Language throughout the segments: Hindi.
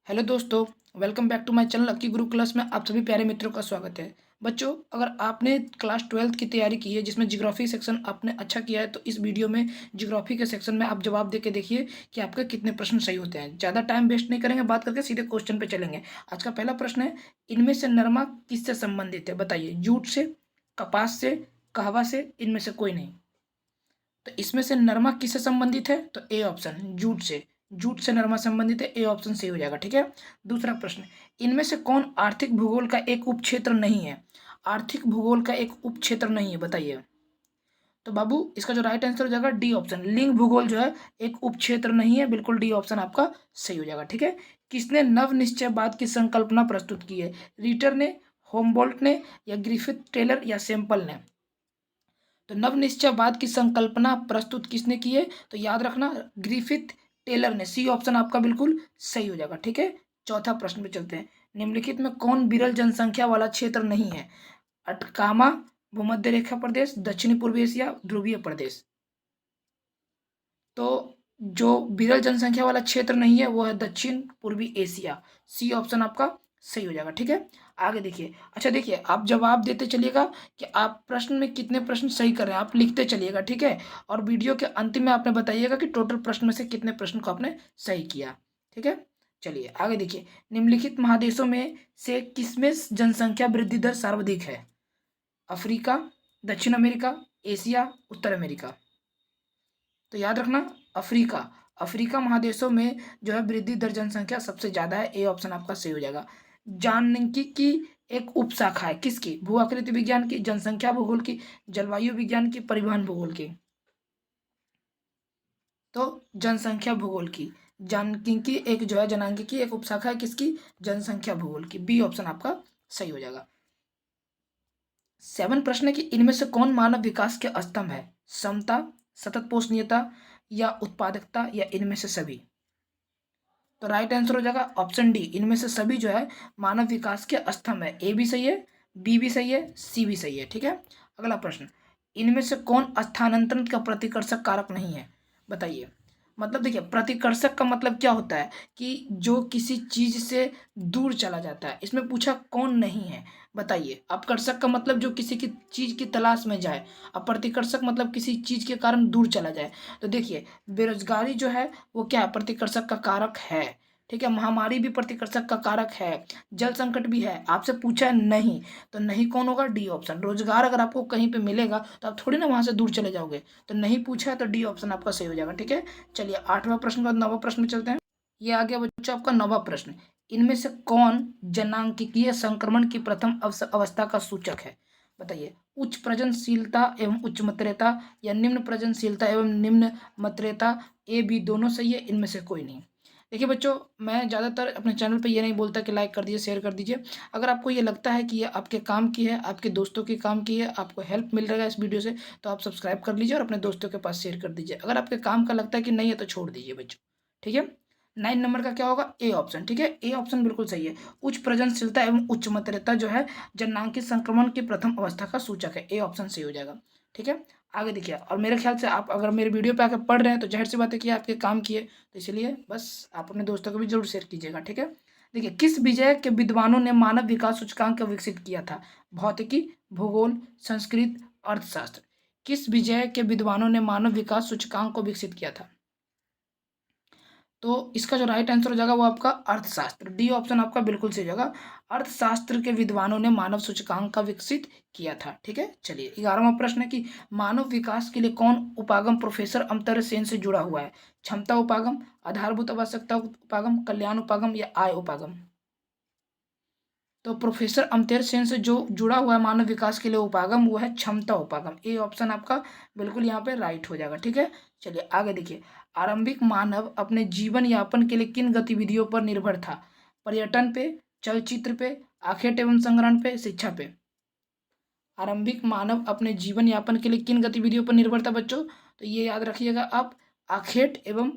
हेलो दोस्तों, welcome back to my channel Lucky Guru class में आप सभी प्यारे मित्रों का स्वागत है। बच्चों, अगर आपने क्लास 12th की तैयारी की है जिसमें ज्योग्राफी सेक्शन आपने अच्छा किया है तो इस वीडियो में ज्योग्राफी के सेक्शन में आप जवाब दे के देखिए कि आपके कितने प्रश्न सही होते हैं। ज़्यादा टाइम वेस्ट नहीं करेंगे, बात करके सीधे क्वेश्चन पे चलेंगे। आज का पहला प्रश्न है, इनमें से नरमा किससे संबंधित है? बताइए। जूट से, कपास से, कहवा से, इनमें से कोई नहीं। तो इसमें से नरमा किससे संबंधित है? तो ए ऑप्शन, जूट से। जूट से नरमा संबंधित है, ए ऑप्शन सही हो जाएगा। ठीक है। दूसरा प्रश्न, इनमें से कौन आर्थिक भूगोल का एक उपक्षेत्र नहीं है? आर्थिक भूगोल का एक उपक्षेत्र नहीं है, बताइए। तो बाबू, इसका जो राइट आंसर हो जाएगा डी ऑप्शन, लिंग भूगोल जो है एक उपक्षेत्र नहीं है। बिल्कुल डी ऑप्शन आपका सही हो जाएगा। ठीक है। किसने नव निश्चयवाद की संकल्पना प्रस्तुत की है? रीटर ने, होमबोल्ट ने, या ग्रिफिथ टेलर, या सैंपल ने? तो नवनिश्चयवाद की संकल्पना प्रस्तुत किसने की है? तो याद रखना, ग्रिफिथ टेलर ने। सी ऑप्शन आपका बिल्कुल सही हो जाएगा। ठीक है। चौथा प्रश्न पे चलते हैं। निम्नलिखित में कौन विरल जनसंख्या वाला क्षेत्र नहीं है? अटकामा, भूमध्य रेखा प्रदेश, दक्षिणी पूर्वी एशिया, ध्रुवीय प्रदेश। तो जो विरल जनसंख्या वाला क्षेत्र नहीं है वो है दक्षिण पूर्वी एशिया। सी ऑप्शन आपका सही हो जाएगा। ठीक है। आगे देखिए। अच्छा देखिए, आप जवाब देते चलिएगा कि आप प्रश्न में कितने प्रश्न सही कर रहे हैं, आप लिखते चलिएगा। ठीक है। और वीडियो के अंतिम में आपने बताइएगा कि टोटल प्रश्न में से कितने प्रश्न को आपने सही किया। ठीक है। चलिए आगे देखिए। निम्नलिखित महादेशों में से किसमें जनसंख्या वृद्धि दर सर्वाधिक है? अफ्रीका, दक्षिण अमेरिका, एशिया, उत्तर अमेरिका। तो याद रखना, अफ्रीका। अफ्रीका महादेशों में जो है वृद्धि दर जनसंख्या सबसे ज्यादा है। ए ऑप्शन आपका सही हो जाएगा। जानकी की एक उपशाखा है किसकी? भू आकृति विज्ञान की, जनसंख्या भूगोल की, जलवायु विज्ञान की, परिवहन भूगोल की? तो जनसंख्या भूगोल की। जानकी एक जो है, जनांकी की एक उपशाखा है किसकी? जनसंख्या भूगोल की। बी ऑप्शन आपका सही हो जाएगा। 7 प्रश्न है कि इनमें से कौन मानव विकास के स्तंभ है? समता, सतत पोषणीयता, या उत्पादकता, या इनमें से सभी? तो राइट आंसर हो जाएगा ऑप्शन डी, इनमें से सभी जो है मानव विकास के स्तंभ है। ए भी सही है, बी भी सही है, सी भी सही है। ठीक है। अगला प्रश्न, इनमें से कौन स्थानांतरण का प्रतिकर्षक कारक नहीं है? बताइए। मतलब देखिए, प्रतिकर्षक का मतलब क्या होता है कि जो किसी चीज से दूर चला जाता है। इसमें पूछा कौन नहीं है, बताइए। अपकर्षक का मतलब जो किसी की चीज की तलाश में जाए, अब प्रतिकर्षक मतलब किसी चीज के कारण दूर चला जाए। तो देखिए, बेरोजगारी जो है वो क्या है? प्रतिकर्षक का कारक है। ठीक है। महामारी भी प्रतिकर्षक का कारक है। जल संकट भी है। आपसे पूछा है नहीं, तो नहीं कौन होगा? D option. रोजगार अगर आपको कहीं पे मिलेगा तो आप थोड़ी ना वहां से दूर चले जाओगे। तो नहीं पूछा है तो डी ऑप्शन आपका सही हो जाएगा। ठीक है। चलिए 8वां प्रश्न का 9वां प्रश्न में चलते हैं। ये आ गया बच्चों आपका 9वां प्रश्न। इनमें से कौन जनांकीय संक्रमण की प्रथम अवस्था का सूचक है? बताइए। उच्च प्रजनशीलता एवं उच्च मत्रेता, या निम्न प्रजनशीलता एवं निम्न मत्रेता? ए बी दोनों सही है, इनमें से कोई नहीं। देखिए बच्चों, मैं ज़्यादातर अपने चैनल पे ये नहीं बोलता कि लाइक कर दीजिए, शेयर कर दीजिए। अगर आपको ये लगता है कि ये आपके काम की है, आपके दोस्तों के काम की है, आपको हेल्प मिल रहा है इस वीडियो से, तो आप सब्सक्राइब कर लीजिए और अपने दोस्तों के पास शेयर कर दीजिए। अगर आपके काम का लगता है कि नहीं है तो छोड़ दीजिए बच्चों। ठीक है। 9 नंबर का क्या होगा? A option. ठीक है। ए ऑप्शन बिल्कुल सही है। उच्च प्रजनशीलता एवं उच्च मत्रेता जो है जननांगी संक्रमण की प्रथम अवस्था का सूचक है। ए ऑप्शन सही हो जाएगा। ठीक है। आगे देखिए, और मेरे ख्याल से आप अगर मेरे वीडियो पे आकर पढ़ रहे हैं तो जाहिर सी बात है कि आपके काम की है, तो इसलिए बस आप अपने दोस्तों को भी जरूर शेयर कीजिएगा। ठीक है। देखिए, किस विजय के विद्वानों ने मानव विकास सूचकांक को विकसित किया था? भौतिकी, भूगोल, संस्कृत, अर्थशास्त्र? किस विजय के विद्वानों ने मानव विकास सूचकांक को विकसित किया था? तो इसका जो राइट आंसर हो जाएगा वो आपका अर्थशास्त्र। डी ऑप्शन आपका बिल्कुल सही होगा। अर्थशास्त्र के विद्वानों ने मानव सूचकांक का विकसित किया था। ठीक है। चलिए 11वां प्रश्न है कि मानव विकास के लिए कौन उपागम प्रोफेसर अमर्त्य सेन से जुड़ा हुआ है? क्षमता उपागम, आधारभूत आवश्यकता उपागम, कल्याण उपागम, या आय उपागम? तो प्रोफेसर अमर्त्य सेन से जो जुड़ा हुआ है मानव विकास के लिए उपागम, वो है क्षमता उपागम। ए ऑप्शन आपका बिल्कुल यहाँ पे राइट हो जाएगा। ठीक है। चलिए आगे देखिए। आरंभिक मानव अपने जीवन यापन के लिए किन गतिविधियों पर निर्भर था? पर्यटन पे, चलचित्र पे, आखेट एवं संग्रहण पे, शिक्षा पे? आरंभिक मानव अपने जीवन यापन के लिए किन गतिविधियों पर निर्भर था बच्चों? तो ये याद रखिएगा आप, आखेट एवं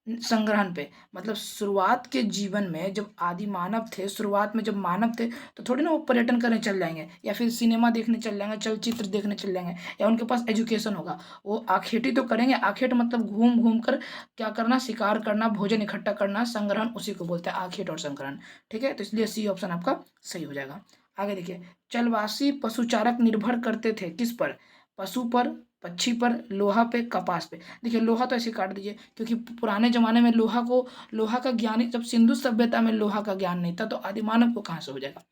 संग्रहण पे, मतलब शुरुआत के जीवन में जब आदि मानव थे, शुरुआत में जब मानव थे तो थोड़ी ना वो पर्यटन करने चल जाएंगे या फिर सिनेमा देखने चल जाएंगे, चलचित्र देखने चल जाएंगे, या उनके पास एजुकेशन होगा। वो आखेटी तो करेंगे। आखेट मतलब घूम घूम कर क्या करना, शिकार करना, भोजन इकट्ठा करना, संग्रहण उसी को बोलते हैं, आखेट और संग्रहण। ठीक है, तो इसलिए सी ऑप्शन आपका सही हो जाएगा। आगे देखिए, चलवासी पशुचारक निर्भर करते थे किस पर, पशु पर, पक्षी पर, लोहा पे, कपास पे। देखिए लोहा तो ऐसे काट दीजिए, क्योंकि पुराने जमाने में लोहा का ज्ञान ही, जब सिंधु सभ्यता में लोहा का ज्ञान नहीं था तो आदिमानव को कहाँ से हो जाएगा।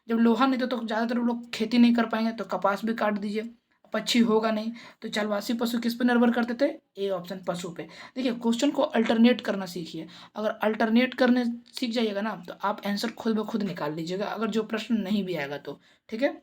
जब लोहा नहीं था तो ज़्यादातर लोग खेती नहीं कर पाएंगे, तो कपास भी काट दीजिए, पक्षी होगा नहीं। तो चलवासी पशु किस पे निर्भर करते थे, ए ऑप्शन पशु पे। देखिए क्वेश्चन को अल्टरनेट करना सीखिए। अगर अल्टरनेट करने सीख जाइएगा ना तो आप आंसर खुद ब खुद निकाल लीजिएगा, अगर जो प्रश्न नहीं भी आएगा तो। ठीक है,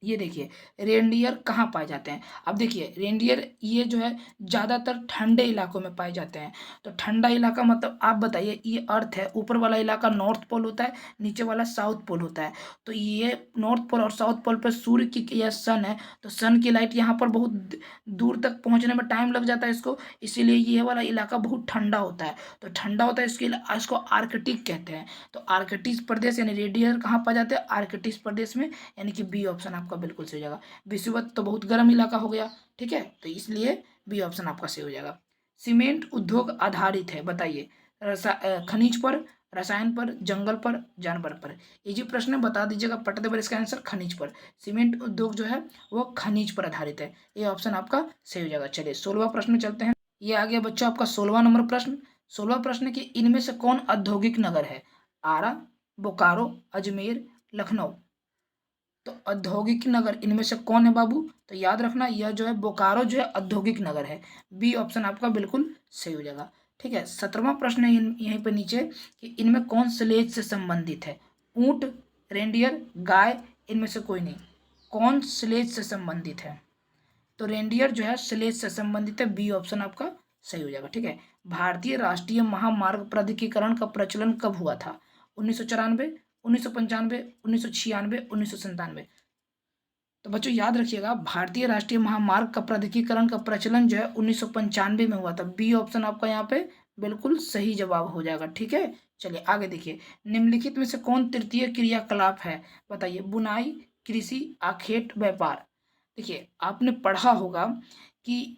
ये देखिए रेनडियर कहाँ पाए जाते हैं। अब देखिए रेनडियर ये जो है ज़्यादातर ठंडे इलाकों में पाए जाते हैं। तो ठंडा इलाका मतलब आप बताइए, ये अर्थ है, ऊपर वाला इलाका नॉर्थ पोल होता है, नीचे वाला साउथ पोल होता है। तो ये नॉर्थ पोल और साउथ पोल पर सूर्य की या सन है, तो सन की लाइट यहाँ पर बहुत दूर तक पहुँचने में टाइम लग जाता है इसको, इसीलिए ये वाला इलाका बहुत ठंडा होता है। तो ठंडा होता है, इसको आर्कटिक कहते हैं। तो आर्कटिक प्रदेश यानी रेडियर कहाँ पाए जाते हैं, आर्कटिक प्रदेश में, यानी कि बी ऑप्शन आपका बिल्कुल सही हो जाएगा। विषुवत तो बहुत गर्म इलाका हो गया, ठीक है, तो इसलिए बी ऑप्शन आपका सही हो जाएगा। सीमेंट उद्योग आधारित है, बताइए, खनिज पर, रसायन पर, जंगल पर, जानवर पर। ये जो प्रश्न है बता दीजिएगा पट देवर, इसका आंसर खनिज पर। सीमेंट उद्योग जो है वो खनिज पर आधारित है, ये ऑप्शन आपका सही हो जाएगा। चलिए 16वां प्रश्न में चलते हैं। ये आ गया बच्चों आपका 16वां नंबर प्रश्न। 16वां प्रश्न कि इनमें से कौन औद्योगिक नगर है, आरा, बोकारो, अजमेर, लखनऊ। तो औद्योगिक नगर इनमें से कौन है बाबू, तो याद रखना यह जो है बोकारो जो है औद्योगिक नगर है, बी ऑप्शन आपका बिल्कुल सही हो जाएगा। ठीक है, 17वां प्रश्न है यहीं पे नीचे कि इनमें कौन स्लेज से संबंधित है, ऊंट, रेंडियर, गाय, इनमें से कोई नहीं। कौन स्लेज से संबंधित है, तो रेंडियर जो है स्लेज से संबंधित है, बी ऑप्शन आपका सही हो जाएगा। ठीक है, भारतीय राष्ट्रीय महामार्ग प्राधिकरण का प्रचलन कब हुआ था, 1994, 1995, 1996, 1997। तो बच्चों याद रखिएगा, भारतीय राष्ट्रीय महामार्ग का प्राधिकरण का प्रचलन जो है 1995 में हुआ था, बी ऑप्शन आपका यहाँ पे बिल्कुल सही जवाब हो जाएगा। ठीक है, चलिए आगे देखिए, निम्नलिखित में से कौन तृतीय क्रियाकलाप है, बताइए, बुनाई, कृषि, आखेट, व्यापार। देखिए आपने पढ़ा होगा कि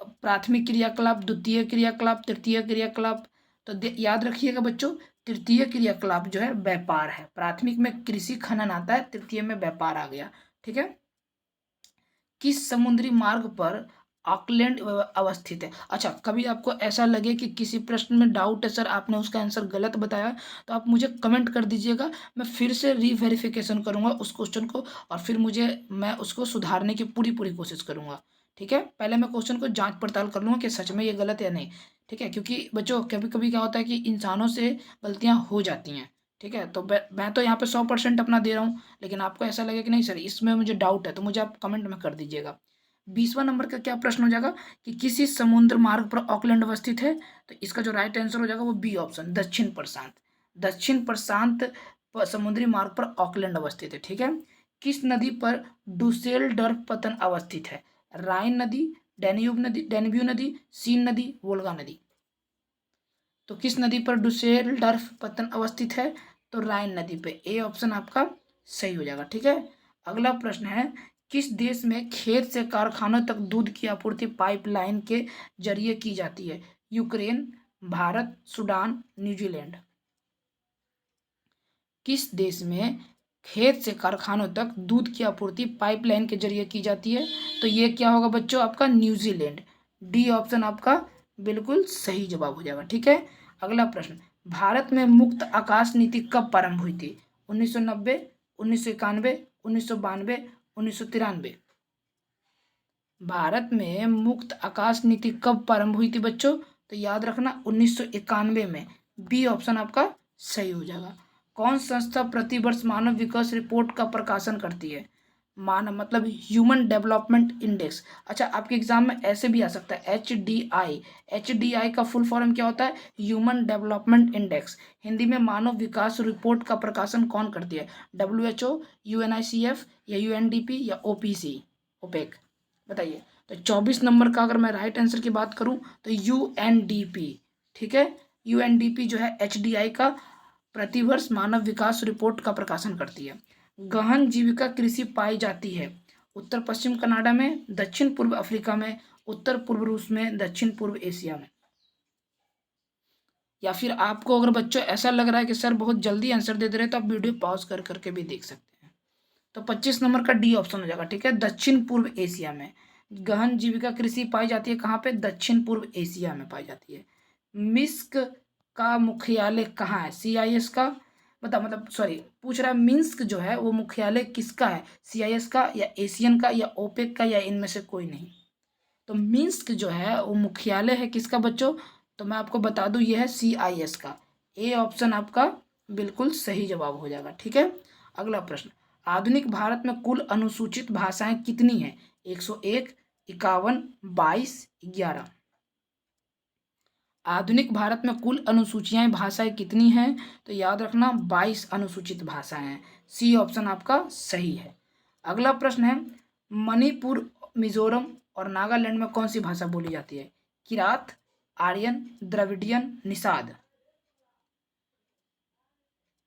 प्राथमिक क्रियाकलाप, द्वितीय क्रियाकलाप, तृतीय क्रियाकलाप। तो याद रखिएगा बच्चों, तृतीय क्रियाकलाप जो है व्यापार है। प्राथमिक में कृषि खनन आता है, तृतीय में व्यापार आ गया। ठीक है, किस समुद्री मार्ग पर ऑकलैंड अवस्थित है। अच्छा, कभी आपको ऐसा लगे कि किसी प्रश्न में डाउट है सर, आपने उसका आंसर गलत बताया, तो आप मुझे कमेंट कर दीजिएगा, मैं फिर से रीवेरिफिकेशन करूंगा उस क्वेश्चन को, और फिर मैं उसको सुधारने की पूरी पूरी कोशिश करूंगा। ठीक है, पहले मैं क्वेश्चन को जांच पड़ताल कर लूँगा कि सच में ये गलत है या नहीं। ठीक है, क्योंकि बच्चों कभी कभी क्या होता है कि इंसानों से गलतियाँ हो जाती हैं। ठीक है, तो मैं तो यहाँ पे 100% अपना दे रहा हूँ, लेकिन आपको ऐसा लगे कि नहीं सर इसमें मुझे डाउट है, तो मुझे आप कमेंट में कर दीजिएगा। 20वां नंबर का क्या प्रश्न हो जाएगा कि किसी समुद्र मार्ग पर ऑकलैंड अवस्थित है। तो इसका जो राइट आंसर हो जाएगा वो बी ऑप्शन, दक्षिण प्रशांत। दक्षिण प्रशांत समुद्री मार्ग पर ऑकलैंड अवस्थित है। ठीक है, किस नदी पर डुसेलडर्फ पतन अवस्थित है, राइन नदी, डेन्यूब नदी, सीन नदी, वोल्गा नदी। तो किस नदी पर डुसेलडर्फ पतन अवस्थित है, तो राइन नदी पे, ए ऑप्शन आपका सही हो जाएगा। ठीक है, अगला प्रश्न है, किस देश में खेत से कारखानों तक दूध की आपूर्ति पाइपलाइन के जरिए की जाती है, यूक्रेन, भारत, सूडान, न्यूजीलैंड। किस देश में खेत से कारखानों तक दूध की आपूर्ति पाइपलाइन के जरिए की जाती है, तो ये क्या होगा बच्चों आपका न्यूजीलैंड, डी ऑप्शन आपका बिल्कुल सही जवाब हो जाएगा। ठीक है, अगला प्रश्न, भारत में मुक्त आकाश नीति कब प्रारंभ हुई थी, 1990, 1991, 1992, 1993। भारत में मुक्त आकाश नीति कब प्रारंभ हुई थी बच्चों, तो याद रखना 1991 में, बी ऑप्शन आपका सही हो जाएगा। कौन संस्था प्रतिवर्ष मानव विकास रिपोर्ट का प्रकाशन करती है, मानव मतलब ह्यूमन डेवलपमेंट इंडेक्स। अच्छा, आपके एग्जाम में ऐसे भी आ सकता है HDI। HDI का फुल फॉर्म क्या होता है, ह्यूमन डेवलपमेंट इंडेक्स। हिंदी में मानव विकास रिपोर्ट का प्रकाशन कौन करती है, WHO, UNICEF या UNDP या OPC, ओपेक। बताइए, तो 24 नंबर का अगर मैं राइट आंसर की बात करूं तो UNDP। ठीक है। यूएनडीपी जो है एचडीआई का प्रतिवर्ष मानव विकास रिपोर्ट का प्रकाशन करती है। गहन जीविका कृषि पाई जाती है उत्तर पश्चिम कनाडा में, दक्षिण पूर्व अफ्रीका में, उत्तर पूर्व रूस में, दक्षिण पूर्व एशिया में। या फिर आपको अगर बच्चों ऐसा लग रहा है कि सर बहुत जल्दी आंसर दे दे रहे, तो आप वीडियो पॉज कर करके भी देख सकते हैं। तो 25 नंबर का डी ऑप्शन हो जाएगा, ठीक है। दक्षिण पूर्व एशिया में गहन जीविका कृषि पाई जाती है, कहाँ पे? दक्षिण पूर्व एशिया में पाई जाती है। मिस्क का मुख्यालय कहाँ है? सीआईएस का मतलब सॉरी पूछ रहा है, मिन्स्क जो है वो मुख्यालय किसका है? सीआईएस का या एशियन का या ओपेक का या इनमें से कोई नहीं? तो मिन्स्क जो है वो मुख्यालय है किसका बच्चों? तो मैं आपको बता दूं ये है सीआईएस का। ए ऑप्शन आपका बिल्कुल सही जवाब हो जाएगा, ठीक है। अगला प्रश्न, आधुनिक भारत में कुल अनुसूचित भाषाएं कितनी हैं? 101, 51, 22, 11। आधुनिक भारत में कुल अनुसूचियाएं भाषाएं कितनी हैं? तो याद रखना 22 अनुसूचित भाषाएं हैं। सी ऑप्शन आपका सही है। अगला प्रश्न है, मणिपुर, मिजोरम और नागालैंड में कौन सी भाषा बोली जाती है? किरात, आर्यन, द्रविडियन, निषाद।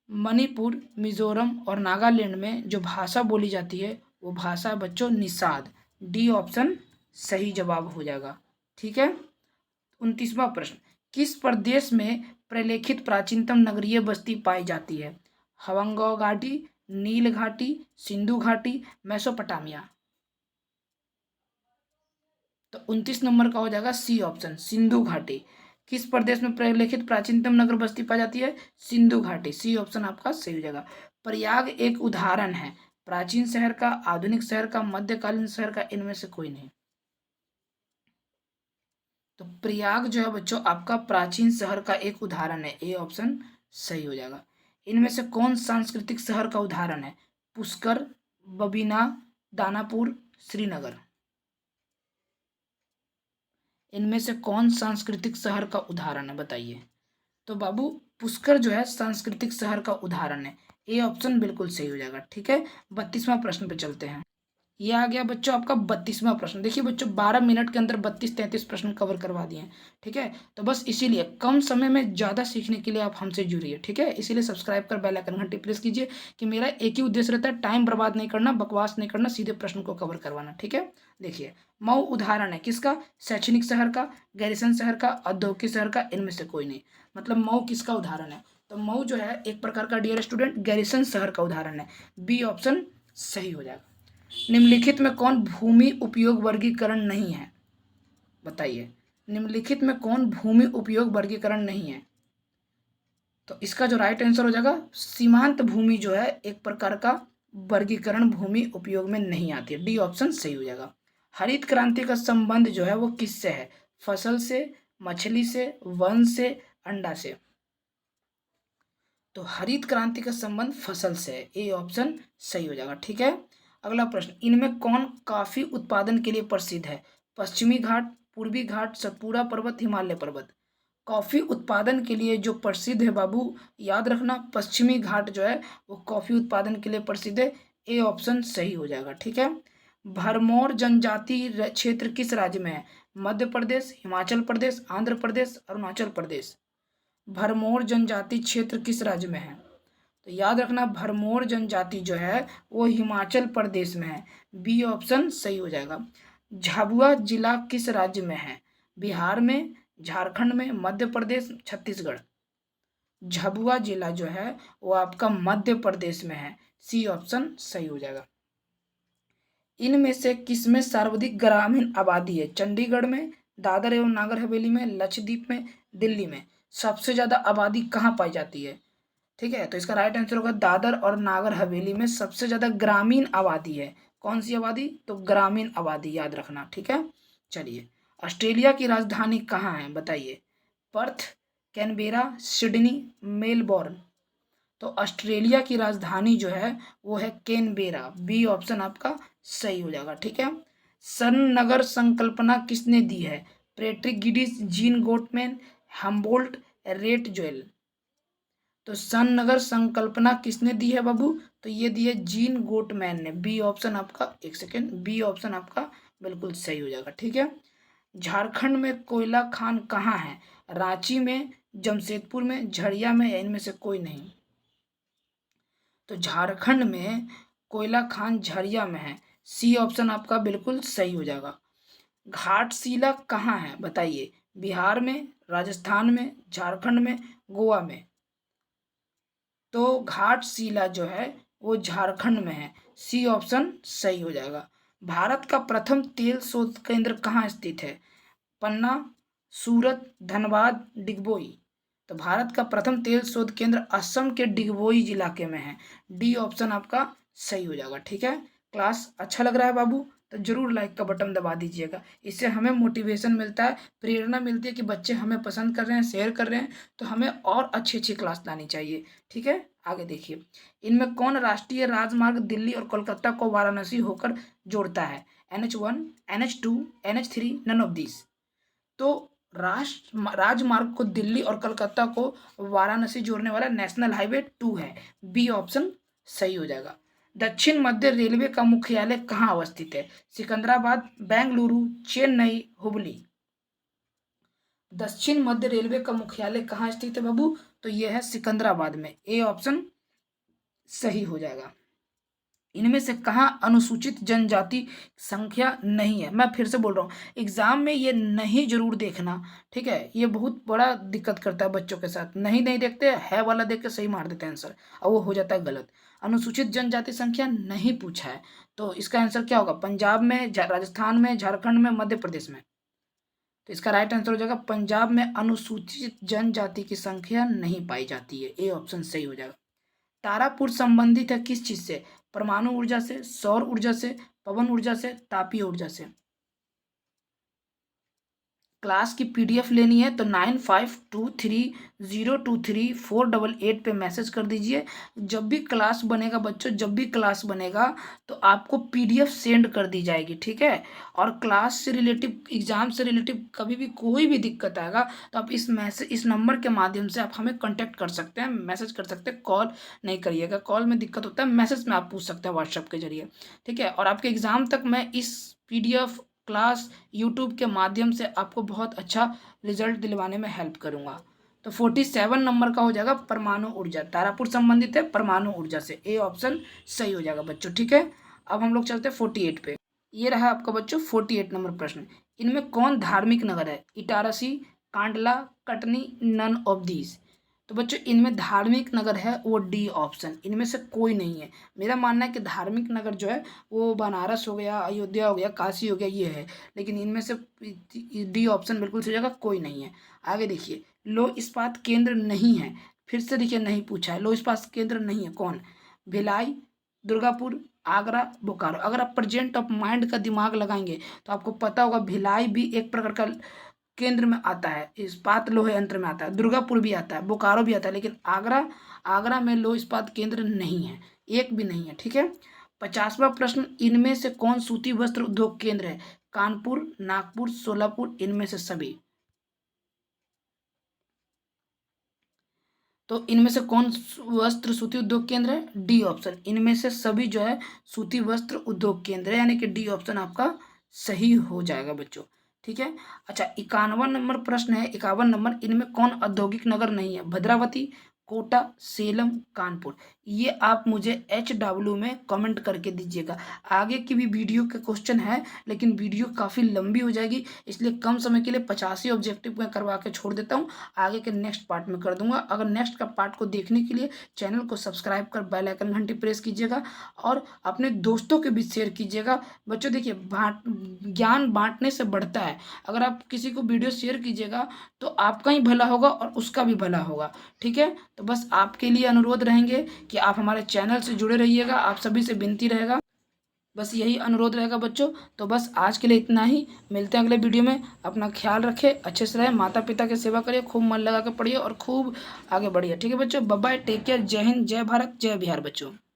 मणिपुर, मिजोरम और नागालैंड में जो भाषा बोली जाती है वो भाषा बच्चों निषाद। डी ऑप्शन सही जवाब हो जाएगा, ठीक है। 29वां प्रश्न, किस प्रदेश में प्रलेखित प्राचीनतम नगरीय बस्ती पाई जाती है? हवंगो घाटी, नील घाटी, सिंधु घाटी, मेसोपोटामिया। तो 29 नंबर का हो जाएगा सी ऑप्शन, सिंधु घाटी। किस प्रदेश में प्रलेखित प्राचीनतम नगर बस्ती पाई जाती है? सिंधु घाटी। सी ऑप्शन आपका सही हो जाएगा। प्रयाग एक उदाहरण है प्राचीन शहर का, आधुनिक शहर का, मध्यकालीन शहर का, इनमें से कोई नहीं। तो प्रयाग जो है बच्चों आपका प्राचीन शहर का एक उदाहरण है। ए ऑप्शन सही हो जाएगा। इनमें से कौन सांस्कृतिक शहर का उदाहरण है? पुष्कर, बबीना, दानापुर, श्रीनगर। इनमें से कौन सांस्कृतिक शहर का उदाहरण है बताइए? तो बाबू पुष्कर जो है सांस्कृतिक शहर का उदाहरण है। ए ऑप्शन बिल्कुल सही हो जाएगा, ठीक है। 32वां प्रश्न पे चलते हैं। ये आ गया बच्चों आपका 32वां प्रश्न। देखिए बच्चों 12 मिनट के अंदर 32-33 प्रश्न कवर करवा दिए हैं, ठीक है। तो बस इसीलिए कम समय में ज़्यादा सीखने के लिए आप हमसे जुड़िए, ठीक है। इसीलिए सब्सक्राइब कर बेल आइकन घंटी प्रेस कीजिए कि मेरा एक ही उद्देश्य रहता है, टाइम बर्बाद नहीं करना, बकवास नहीं करना, सीधे प्रश्न को कवर करवाना, ठीक है। देखिए मऊ उदाहरण है किसका? शैक्षणिक शहर का, गैरिसन शहर का, औद्योगिक शहर का, इनमें से कोई नहीं। मतलब मऊ किसका उदाहरण है? तो मऊ जो है एक प्रकार का डियर स्टूडेंट गैरिसन शहर का उदाहरण है। बी ऑप्शन सही हो जाएगा। निम्नलिखित में कौन भूमि उपयोग वर्गीकरण नहीं है? बताइए, निम्नलिखित में कौन भूमि उपयोग वर्गीकरण नहीं है? तो इसका जो राइट आंसर हो जाएगा सीमांत भूमि जो है एक प्रकार का वर्गीकरण भूमि उपयोग में नहीं आती है। डी ऑप्शन सही हो जाएगा। हरित क्रांति का संबंध जो है वो किससे है? फसल से, मछली से, वन से, अंडा से। तो हरित क्रांति का संबंध फसल से है। ए ऑप्शन सही हो जाएगा, ठीक है। अगला प्रश्न, इनमें कौन कॉफी उत्पादन के लिए प्रसिद्ध है? पश्चिमी घाट, पूर्वी घाट, सतपुड़ा पर्वत, हिमालय पर्वत। कॉफी उत्पादन के लिए जो प्रसिद्ध है बाबू, याद रखना पश्चिमी घाट जो है वो कॉफी उत्पादन के लिए प्रसिद्ध है। ए ऑप्शन सही हो जाएगा, ठीक है। भरमौर जनजाति क्षेत्र किस राज्य में है? मध्य प्रदेश, हिमाचल प्रदेश, आंध्र प्रदेश, अरुणाचल प्रदेश। भरमौर जनजाति क्षेत्र किस राज्य में है? तो याद रखना भरमौर जनजाति जो है वो हिमाचल प्रदेश में है। बी ऑप्शन सही हो जाएगा। झाबुआ जिला किस राज्य में है? बिहार में, झारखंड में, मध्य प्रदेश, छत्तीसगढ़। झाबुआ जिला जो है वो आपका मध्य प्रदेश में है। सी ऑप्शन सही हो जाएगा। इनमें से किसमें सर्वाधिक ग्रामीण आबादी है? चंडीगढ़ में, दादर एवं नागर हवेली में, लक्षद्वीप में, दिल्ली में। सबसे ज्यादा आबादी कहाँ पाई जाती है? ठीक है, तो इसका राइट आंसर होगा दादर और नागर हवेली में सबसे ज्यादा ग्रामीण आबादी है। कौन सी आबादी? तो ग्रामीण आबादी, याद रखना, ठीक है। चलिए, ऑस्ट्रेलिया की राजधानी कहाँ है बताइए? Perth, Canberra, Sydney, Melbourne. तो ऑस्ट्रेलिया की राजधानी जो है वो है कैनबेरा। बी ऑप्शन आपका सही हो जाएगा, ठीक है। सन नगर संकल्पना किसने दी है? Patrick Geddes, Jean Gottmann, Humboldt, Ratzel. तो सन नगर संकल्पना किसने दी है बाबू? तो ये दी है जीन गोटमैन ने। बी ऑप्शन आपका, एक सेकेंड, बी ऑप्शन आपका बिल्कुल सही हो जाएगा, ठीक है। झारखंड में कोयला खान कहाँ है? रांची में, जमशेदपुर में, झरिया में, या इनमें से कोई नहीं? तो झारखंड में कोयला खान झरिया में है। सी ऑप्शन आपका बिल्कुल सही हो जाएगा। घाटशिला कहाँ है बताइए? बिहार में, राजस्थान में, झारखंड में, गोवा में? तो घाटशिला जो है वो झारखंड में है। सी ऑप्शन सही हो जाएगा। भारत का प्रथम तेल शोध केंद्र कहाँ स्थित है? पन्ना, सूरत, धनबाद, डिगबोई? तो भारत का प्रथम तेल शोध केंद्र असम के डिगबोई इलाके में है। डी ऑप्शन आपका सही हो जाएगा। ठीक है, क्लास अच्छा लग रहा है बाबू तो जरूर लाइक का बटन दबा दीजिएगा। इससे हमें मोटिवेशन मिलता है, प्रेरणा मिलती है कि बच्चे हमें पसंद कर रहे हैं, शेयर कर रहे हैं, तो हमें और अच्छी अच्छी क्लास लानी चाहिए। ठीक है, आगे देखिए। इनमें कौन राष्ट्रीय राजमार्ग दिल्ली और कोलकाता को वाराणसी होकर जोड़ता है? NH1, NH2, NH3, none of this? तो राजमार्ग को दिल्ली और कलकत्ता को वाराणसी जोड़ने वाला नेशनल हाईवे 2 है। बी ऑप्शन सही हो जाएगा। दक्षिण मध्य रेलवे का मुख्यालय कहाँ अवस्थित है? सिकंदराबाद, बेंगलुरु, चेन्नई, हुबली? दक्षिण मध्य रेलवे का मुख्यालय कहाँ स्थित है बाबू? तो यह है सिकंदराबाद में। ए ऑप्शन सही हो जाएगा। इनमें से कहाँ अनुसूचित जनजाति संख्या नहीं है? मैं फिर से बोल रहा हूँ, एग्जाम में ये नहीं जरूर देखना। ठीक है, ये बहुत बड़ा दिक्कत करता है बच्चों के साथ। नहीं नहीं देखते, है वाला देख के सही मार देते हैं आंसर, और वो हो जाता है गलत। अनुसूचित जनजाति संख्या नहीं पूछा है, तो इसका आंसर क्या होगा? पंजाब में, राजस्थान में, झारखंड में, मध्य प्रदेश में? तो इसका राइट आंसर हो जाएगा पंजाब में अनुसूचित जनजाति की संख्या नहीं पाई जाती है। ए ऑप्शन सही हो जाएगा। तारापुर संबंधित है किस चीज से? परमाणु ऊर्जा से, सौर ऊर्जा से, पवन ऊर्जा से, तापीय ऊर्जा से? क्लास की पीडीएफ लेनी है तो 9523023488 पे मैसेज कर दीजिए। जब भी क्लास बनेगा बच्चों, जब भी क्लास बनेगा तो आपको पीडीएफ सेंड कर दी जाएगी। ठीक है, और क्लास से रिलेटिव, एग्जाम से रिलेटिव कभी भी कोई भी दिक्कत आएगा तो आप इस नंबर के माध्यम से आप हमें कॉन्टैक्ट कर सकते हैं, मैसेज कर सकते हैं। कॉल नहीं करिएगा, कॉल में दिक्कत होता है, मैसेज में आप पूछ सकते हैं व्हाट्सएप के जरिए। ठीक है, और आपके एग्जाम तक मैं इस पीडीएफ क्लास यूट्यूब के माध्यम से आपको बहुत अच्छा रिजल्ट दिलवाने में हेल्प करूंगा। तो 47 नंबर का हो जाएगा परमाणु ऊर्जा। तारापुर संबंधित है परमाणु ऊर्जा से। ए ऑप्शन सही हो जाएगा बच्चों। ठीक है, अब हम लोग चलते हैं 48 पे। ये रहा आपका बच्चों 48 नंबर प्रश्न। इनमें कौन धार्मिक नगर है? Itarsi, Kandla, Katni, none of these? तो बच्चों इनमें धार्मिक नगर है वो डी ऑप्शन, इनमें से कोई नहीं है। मेरा मानना है कि धार्मिक नगर जो है वो बनारस हो गया, अयोध्या हो गया, काशी हो गया, ये है, लेकिन इनमें से डी ऑप्शन बिल्कुल सही जगह कोई नहीं है। आगे देखिए, लौह इस्पात केंद्र नहीं है। फिर से देखिए, नहीं पूछा है, लौह इस्पात केंद्र नहीं है। कौन? भिलाई, दुर्गापुर, आगरा, बोकारो? अगर आप प्रेजेंट ऑफ माइंड का दिमाग लगाएंगे तो आपको पता होगा भिलाई भी एक प्रकार का केंद्र में आता है, इस्पात लोह यंत्र में आता है। दुर्गापुर भी आता है, बोकारो भी आता है, लेकिन आगरा में लोह इस्पात केंद्र नहीं है, एक भी नहीं है। ठीक है, 50वां प्रश्न। इनमें से कौन सूती वस्त्र उद्योग केंद्र है? कानपुर, नागपुर, सोलापुर, इनमें से सभी? तो इनमें से कौन वस्त्र सूती उद्योग केंद्र है? डी ऑप्शन, इनमें से सभी जो है सूती वस्त्र उद्योग केंद्र है, यानी कि डी ऑप्शन आपका सही हो जाएगा बच्चों। ठीक है, अच्छा 51 नंबर प्रश्न है। 51 नंबर, इनमें कौन औद्योगिक नगर नहीं है? भद्रावती, कोटा, सेलम, कानपुर? ये आप मुझे HW में कमेंट करके दीजिएगा। आगे की भी वीडियो के क्वेश्चन है, लेकिन वीडियो काफ़ी लंबी हो जाएगी, इसलिए कम समय के लिए 85 ऑब्जेक्टिव में करवा के छोड़ देता हूँ। आगे के नेक्स्ट पार्ट में कर दूंगा। अगर नेक्स्ट का पार्ट को देखने के लिए चैनल को सब्सक्राइब कर बेल आइकन घंटी प्रेस कीजिएगा और अपने दोस्तों के बीच शेयर कीजिएगा। बच्चों देखिए, ज्ञान बांटने से बढ़ता है। अगर आप किसी को वीडियो शेयर कीजिएगा तो आपका ही भला होगा और उसका भी भला होगा। ठीक है, तो बस आपके लिए अनुरोध रहेंगे कि आप हमारे चैनल से जुड़े रहिएगा। आप सभी से विनती रहेगा, बस यही अनुरोध रहेगा बच्चों। तो बस आज के लिए इतना ही, मिलते हैं अगले वीडियो में। अपना ख्याल रखें, अच्छे से रहें, माता पिता की सेवा करिए, खूब मन लगा के पढ़िए और खूब आगे बढ़िए। ठीक है बच्चों, बाय बाय, टेक केयर, जय हिंद, जय भारत, जय बिहार बच्चों।